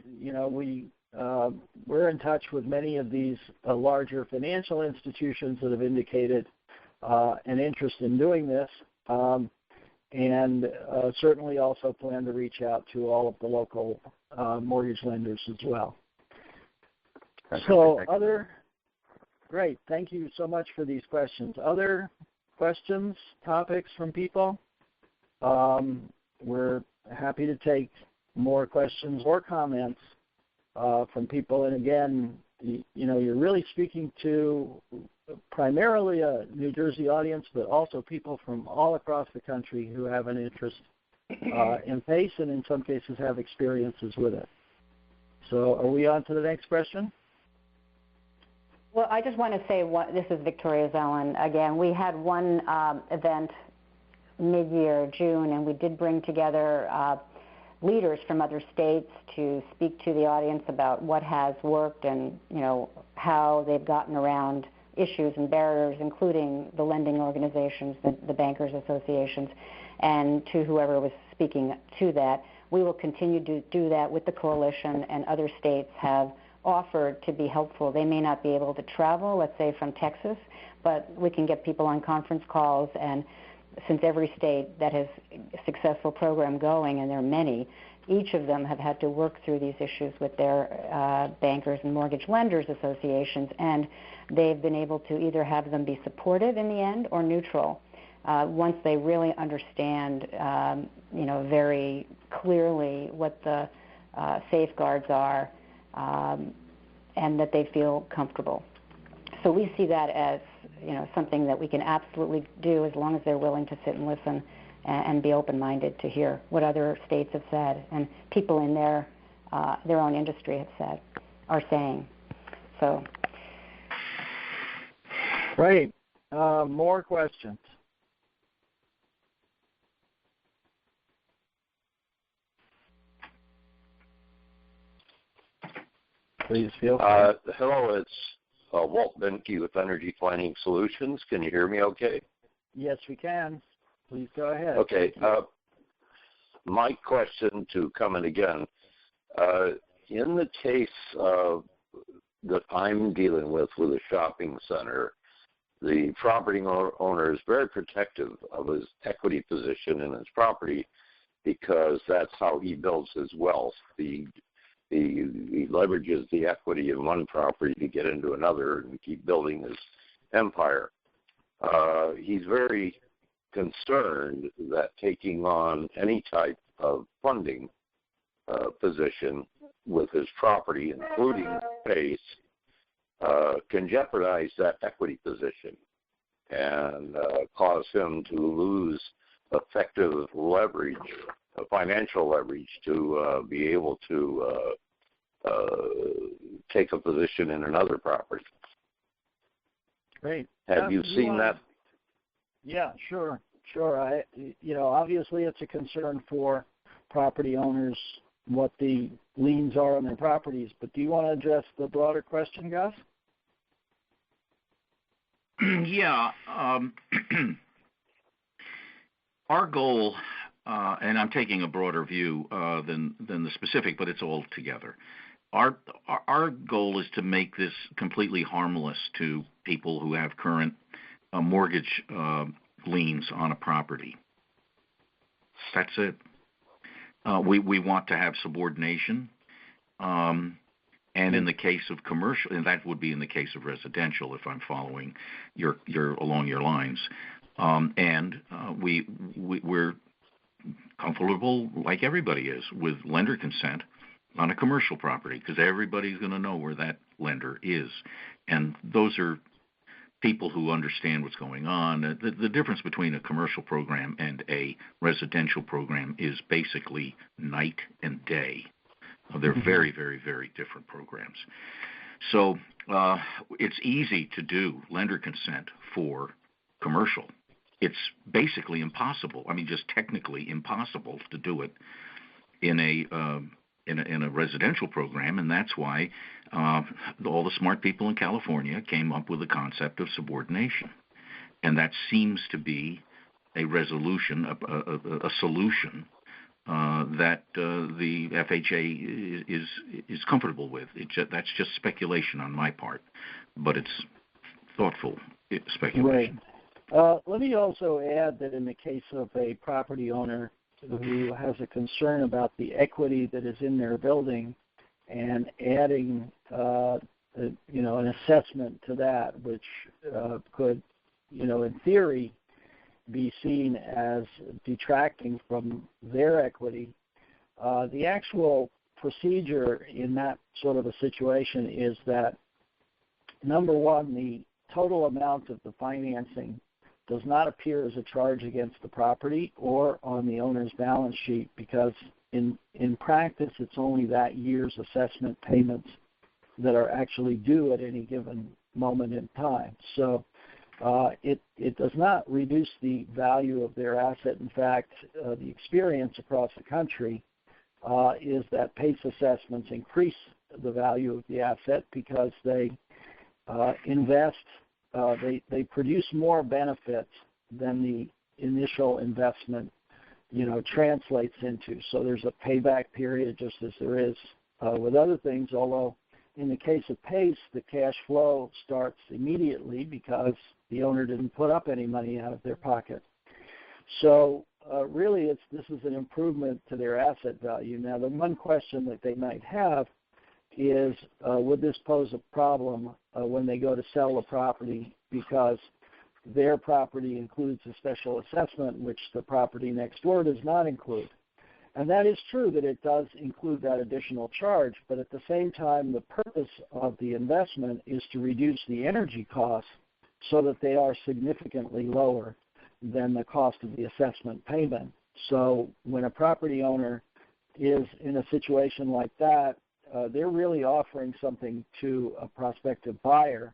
[SPEAKER 1] we're in touch with many of these larger financial institutions that have indicated an interest in doing this, and certainly also plan to reach out to all of the local mortgage lenders as well. Great. Thank you so much for these questions. Other questions, topics from people? We're happy to take more questions or comments from people. And again, you're really speaking to primarily a New Jersey audience, but also people from all across the country who have an interest in PACE and in some cases have experiences with it. So are we on to the next question?
[SPEAKER 3] Well, I just want to say, this is Victoria Zellen again. We had one event mid-year, June, and we did bring together leaders from other states to speak to the audience about what has worked and, how they've gotten around issues and barriers, including the lending organizations, the bankers associations, and to whoever was speaking to that. We will continue to do that with the coalition, and other states have offered to be helpful. They may not be able to travel, let's say from Texas, but we can get people on conference calls, and since every state that has a successful program going, and there are many, each of them have had to work through these issues with their bankers and mortgage lenders associations, and they've been able to either have them be supportive in the end or neutral once they really understand, very clearly what the safeguards are, and that they comfortable comfortable. So we see that as something that we can absolutely do as long as they're willing to sit and listen and be open-minded to hear what other states have said and people in their own industry are saying. So.
[SPEAKER 1] Great. More questions. Please feel free.
[SPEAKER 4] Hello, it's Walt Benke with Energy Planning Solutions. Can you hear me okay?
[SPEAKER 1] Yes, we can. Please go ahead.
[SPEAKER 4] Okay. My question to come in again, in the case that I'm dealing with a shopping center, the property owner is very protective of his equity position in his property because that's how he builds his wealth. He leverages the equity in one property to get into another and keep building his empire. He's very concerned that taking on any type of funding position with his property, including PACE, can jeopardize that equity position and cause him to lose effective leverage, financial leverage, to be able to take a position in another property.
[SPEAKER 1] Great.
[SPEAKER 4] Have you seen that?
[SPEAKER 1] Yeah, sure. Obviously it's a concern for property owners what the liens are on their properties, but do you want to address the broader question, Gus?
[SPEAKER 2] Yeah. Our goal, and I'm taking a broader view than the specific, but it's all together. Our goal is to make this completely harmless to people who have current mortgage liens on a property. That's it. We want to have subordination, and in the case of commercial, and that would be in the case of residential, if I'm following along your lines. We're comfortable, like everybody is, with lender consent on a commercial property because everybody's going to know where that lender is, and those are people who understand what's going on. The difference between a commercial program and a residential program is basically night and day. They're very, very, very different programs. So it's easy to do lender consent for commercial. It's basically impossible. I mean, just technically impossible to do it in a residential program, and that's why all the smart people in California came up with the concept of subordination, and that seems to be a resolution, a solution that the FHA is comfortable with. That's just speculation on my part, but it's thoughtful speculation.
[SPEAKER 1] Right. Let me also add that in the case of a property owner who has a concern about the equity that is in their building and adding an assessment to that, which could, in theory, be seen as detracting from their equity. The actual procedure in that sort of a situation is that, number one, the total amount of the financing does not appear as a charge against the property or on the owner's balance sheet because in practice it's only that year's assessment payments that are actually due at any given moment in time. So it does not reduce the value of their asset. In fact, the experience across the country is that PACE assessments increase the value of the asset because they invest. They produce more benefits than the initial investment, translates into. So there's a payback period just as there is with other things, although in the case of PACE, the cash flow starts immediately because the owner didn't put up any money out of their pocket. So really this is an improvement to their asset value. Now, the one question that they might have is would this pose a problem when they go to sell the property because their property includes a special assessment which the property next door does not include. And that is true that it does include that additional charge, but at the same time the purpose of the investment is to reduce the energy costs so that they are significantly lower than the cost of the assessment payment. So when a property owner is in a situation like that, they're really offering something to a prospective buyer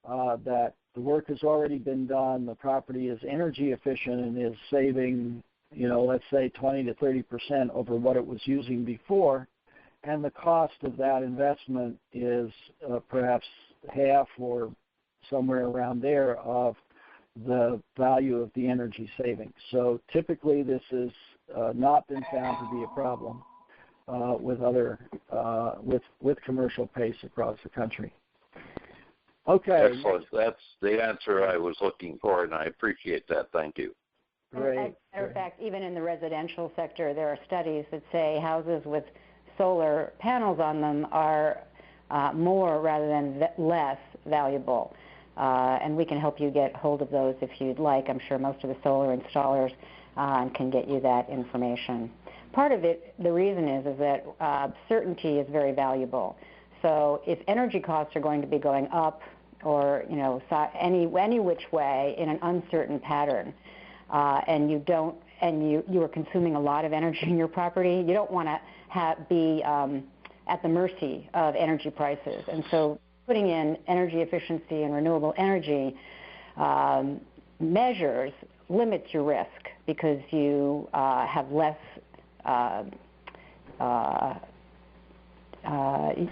[SPEAKER 1] that the work has already been done, the property is energy efficient and is saving, let's say 20 to 30% over what it was using before, and the cost of that investment is perhaps half or somewhere around there of the value of the energy savings. So typically this has not been found to be a problem with commercial PACE across the country. Okay.
[SPEAKER 4] Excellent. That's the answer I was looking for, and I appreciate that. Thank you.
[SPEAKER 1] Great.
[SPEAKER 3] As a matter of fact, even in the residential sector, there are studies that say houses with solar panels on them are more rather than less valuable. And we can help you get hold of those if you'd like. I'm sure most of the solar installers can get you that information. part of it, the reason is that certainty is very valuable. So if energy costs are going to be going up, or any which way in an uncertain pattern, and you are consuming a lot of energy in your property, you don't want to be at the mercy of energy prices. And so putting in energy efficiency and renewable energy measures limits your risk, because you have less.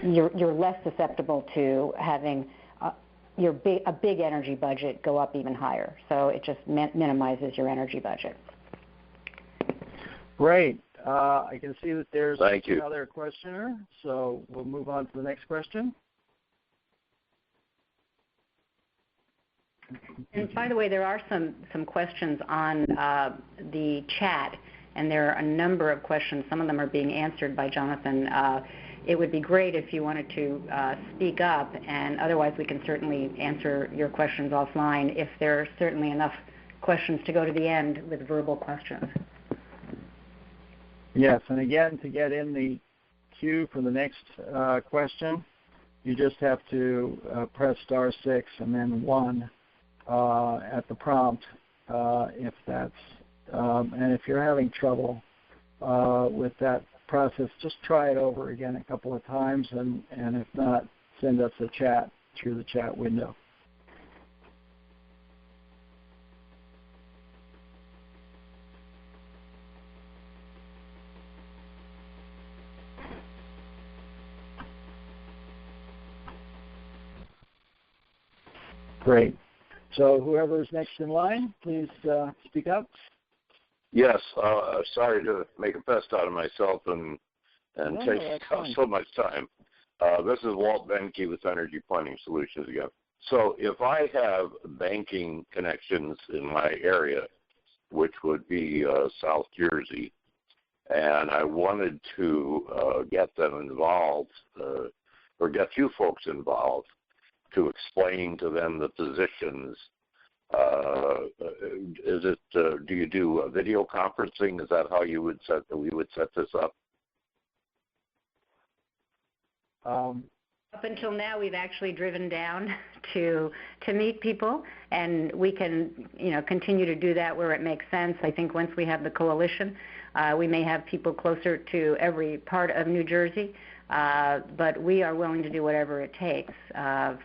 [SPEAKER 3] You're less susceptible to having a big energy budget go up even higher. So it just minimizes your energy budget.
[SPEAKER 1] Great. I can see that there's another questioner, so we'll move on to the next question.
[SPEAKER 3] And by the way, there are some questions on the chat, and there are a number of questions. Some of them are being answered by Jonathan. It would be great if you wanted to speak up, and otherwise we can certainly answer your questions offline if there are certainly enough questions to go to the end with verbal questions.
[SPEAKER 1] Yes, and again, to get in the queue for the next question, you just have to press *6 and then 1 at the prompt, if that's, and if you're having trouble with that process, just try it over again a couple of times, and if not, send us a chat through the chat window. Great. So whoever's next in line, please speak up.
[SPEAKER 4] Yes, sorry to make a pest out of myself and take so much time. This is Walt Benke with Energy Planning Solutions again. So if I have banking connections in my area, which would be South Jersey, and I wanted to get them involved, or get you folks involved, to explain to them the positions. Do you do video conferencing? Is that how we would set this up?
[SPEAKER 3] Up until now, we've actually driven down to meet people, and we can continue to do that where it makes sense. I think once we have the coalition, we may have people closer to every part of New Jersey. But we are willing to do whatever it takes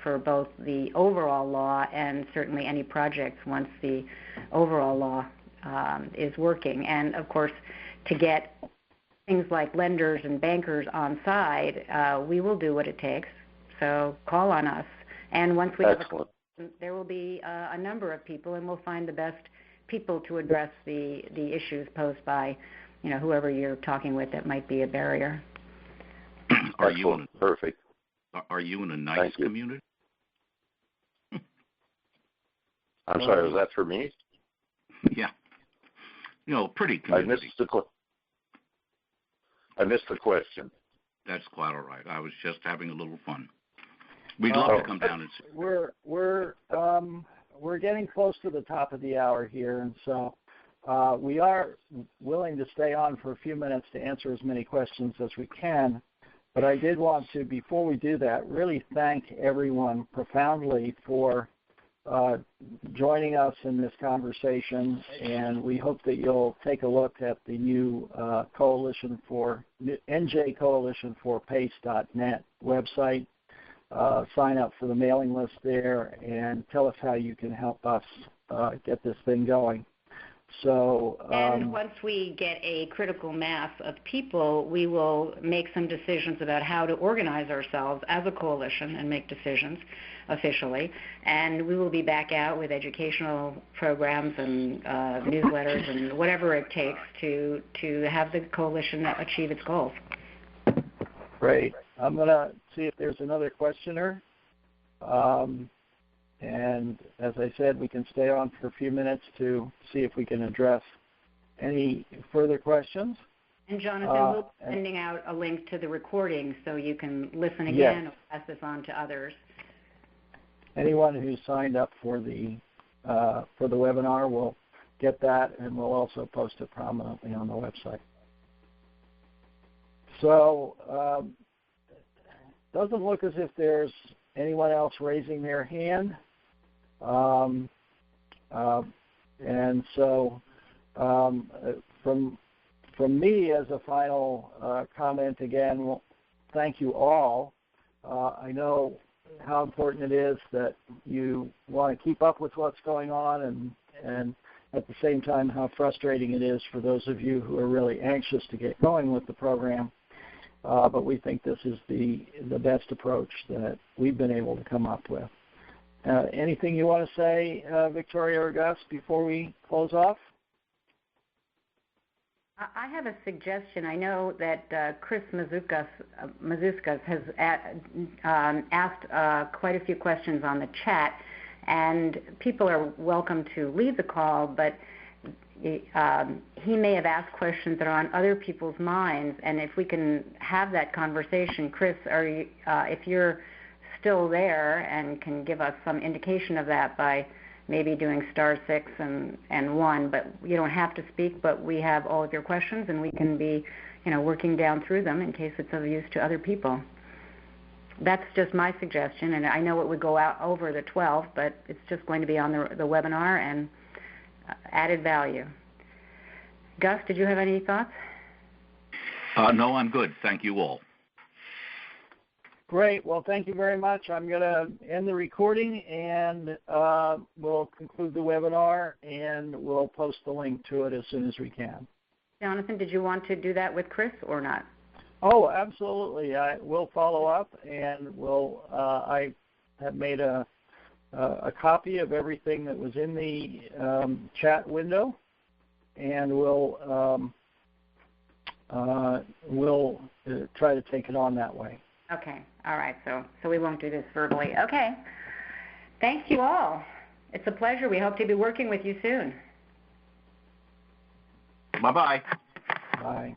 [SPEAKER 3] for both the overall law and certainly any projects once the overall law is working. And, of course, to get things like lenders and bankers on side, we will do what it takes. So call on us. And once we have a coalition, there will be a number of people, and we'll find the best people to address the issues posed by whoever you're talking with that might be a barrier.
[SPEAKER 2] Are you in
[SPEAKER 4] perfect?
[SPEAKER 2] Are you in a nice community?
[SPEAKER 4] I'm sorry, was that for me?
[SPEAKER 2] Yeah. Pretty community.
[SPEAKER 4] I missed the question.
[SPEAKER 2] That's quite all right. I was just having a little fun. We'd love to come down and see.
[SPEAKER 1] We're getting close to the top of the hour here, and so we are willing to stay on for a few minutes to answer as many questions as we can. But I did want to, before we do that, really thank everyone profoundly for joining us in this conversation, and we hope that you'll take a look at the new NJCoalition4PACE15Dec2015 website, sign up for the mailing list there, and tell us how you can help us get this thing going. So,
[SPEAKER 3] and once we get a critical mass of people, we will make some decisions about how to organize ourselves as a coalition and make decisions officially. And we will be back out with educational programs and newsletters and whatever it takes to have the coalition achieve its goals.
[SPEAKER 1] Great. I'm going to see if there's another questioner. And as I said, we can stay on for a few minutes to see if we can address any further questions.
[SPEAKER 3] And Jonathan, we'll be sending out a link to the recording so you can listen again or pass this on to others.
[SPEAKER 1] Anyone who's signed up for the webinar will get that, and we'll also post it prominently on the website. So doesn't look as if there's anyone else raising their hand. And so from me as a final comment, again, well, thank you all. I know how important it is that you want to keep up with what's going on, and at the same time how frustrating it is for those of you who are really anxious to get going with the program. But we think this is the best approach that we've been able to come up with. Anything you want to say, Victoria or Gus, before we close off?
[SPEAKER 3] I have a suggestion. I know that Chris Mazouskas has asked quite a few questions on the chat, and people are welcome to leave the call, but he may have asked questions that are on other people's minds, and if we can have that conversation, Chris, if you're still there and can give us some indication of that by maybe doing *6 and 1, but you don't have to speak, but we have all of your questions and we can be, working down through them in case it's of use to other people. That's just my suggestion, and I know it would go out over the 12, but it's just going to be on the webinar and added value. Gus, did you have any thoughts?
[SPEAKER 2] No, I'm good. Thank you all.
[SPEAKER 1] Great. Well, thank you very much. I'm going to end the recording, and we'll conclude the webinar, and we'll post the link to it as soon as we can.
[SPEAKER 3] Jonathan, did you want to do that with Chris or not?
[SPEAKER 1] Oh, absolutely. We'll follow up, and I have made a copy of everything that was in the chat window, and we'll try to take it on that way.
[SPEAKER 3] Okay. All right. So we won't do this verbally. Okay. Thank you all. It's a pleasure. We hope to be working with you soon.
[SPEAKER 2] Bye-bye.
[SPEAKER 1] Bye.